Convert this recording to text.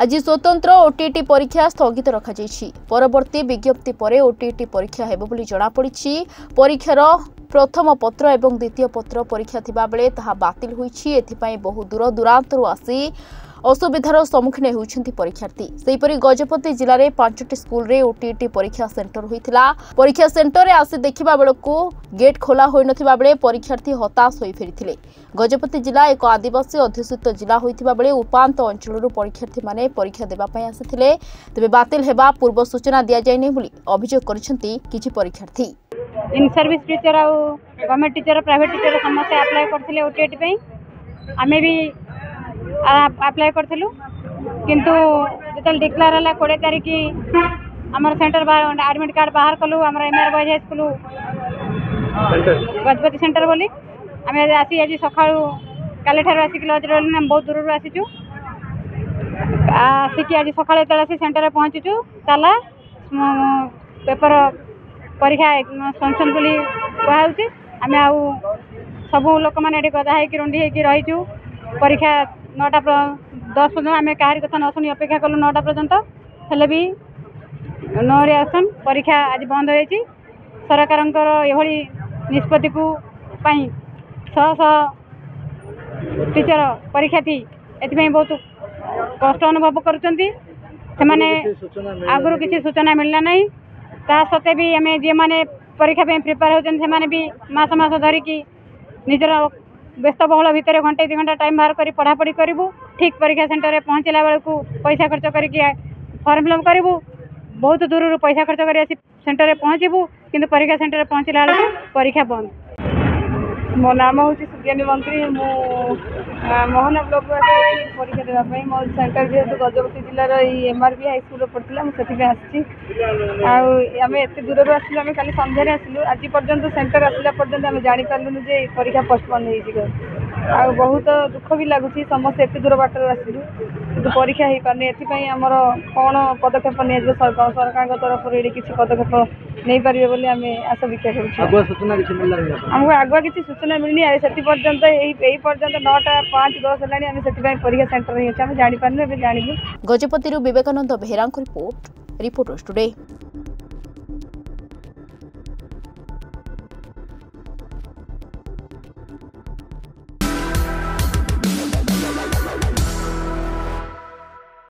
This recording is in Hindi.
आज स्वतंत्र ओटीटी परीक्षा स्थगित रखा परवर्ती विज्ञप्ति पर ओटीटी परीक्षा हेबो बोली जणा पड़िछि। परीक्षार प्रथम पत्र एवं द्वितीय पत्र परीक्षा थिबा बेले ताहा बातिल होईछि। एथिपाई बहु दूर दूरांतरु आसी असुविधार सम्मुखीन होउछन्ति परीक्षार्थी। सेहीपरि गजपति जिले में 5टी स्कूल रे ओटीटी परीक्षा सेंटर होइतिला। परीक्षा सेंटर रे आसी देखिबा बेलको गेट खोला होई नथिबा बेले परीक्षार्थी हताश होई फेरिथिले। गजपति जिला एक आदिवासी अध्युषित जिला होइतिबा बेले उपांत अंचलरू परीक्षार्थी माने परीक्षा देबा पई आसिथिले। तबे बातिल हेबा पूर्व सूचना दिया जाय नै बोली अभियोग करिसन्ति किछि परीक्षार्थी। इन सर्विस टीचर आ गवर्नमेंट टीचर प्राइवेट टीचर समस्त अप्लाई करथिले ओटीटी पई। आमे भी अप्लाई करथिलु किंतु जेतल डिक्लेयर हला 20 तारिख की हमर सेंटर एडमिट कार्ड बाहर कलु हमर MR boys high school Gajapati centre बोली आमे आसी आज सकाळु काले ठार आसी लॉज रे हम बहुत दूर रो आसीचु आसी आज सकाळे तळ आसी सेंटर रे पहुंचीचु ताला पेपर परीक्षा संसन बोली कहउची आमे आ सब लोक माने एडी गदा है कि रुंडी है कि रहिचु परीक्षा 9टा 10 पर्यंत आम कहार कथा न शुणी अपेक्षा कलु 9टा पर्यंत हेले भी नो रिएक्शन परीक्षा आज बंद होती। सरकार एभली निष्पत्ति को शह टीचर परीक्षार्थी एथि बहुत कष्ट अनुभव करुँच। आगु किसी सूचना मिलना नहीं ता सत्वे भी आम जी मैंने परीक्षा प्रिपेयर होती भी मास मास धरिकी निजर व्यस्तबहुल भितर घंटे 2 घंटा टाइम बाहर कर पढ़ापढ़ी करूँ। ठीक परीक्षा सेंटर में पहुँचला बेलू पैसा खर्च करके फॉर्म फिलअप करूँ। बहुत दूर पैसा खर्च कर सेंटर में पहुँचबू किंतु परीक्षा सेंटर में पहुँचला बेलू परीक्षा बंद। मो नाम हूँ सुज्ञानी मंत्री मु मोहन ब्लॉक परीक्षा देवाई मो सेंटर जेहेतु गजपति जिलार एमआरबी हाई स्कूल पड़ता मुझे आसी आम एत दूर आसलु आम खाली सन्धार आसलु आज पर्यंत सेंटर आसला पर्यंत आम जापारूँ जे परीक्षा पोस्टपोन हो बहुत दुख भी लगुच समस्त एत दूर बाटर आसलु कि परीक्षा हो पारनी एपाई आमर कौन पदक्षेप नहीं सरकार तरफ किसी पदक्षेप नहीं पारे बोली आम आशा भिक्षा करूँ। आगुआ किसी सूचना मिलनी से पर्यंत यही पर्यंत 9टा 5 10 है परीक्षा सेंटर ही अच्छे जापारू जानू। Gajapati Vivekananda Behera report reporters today.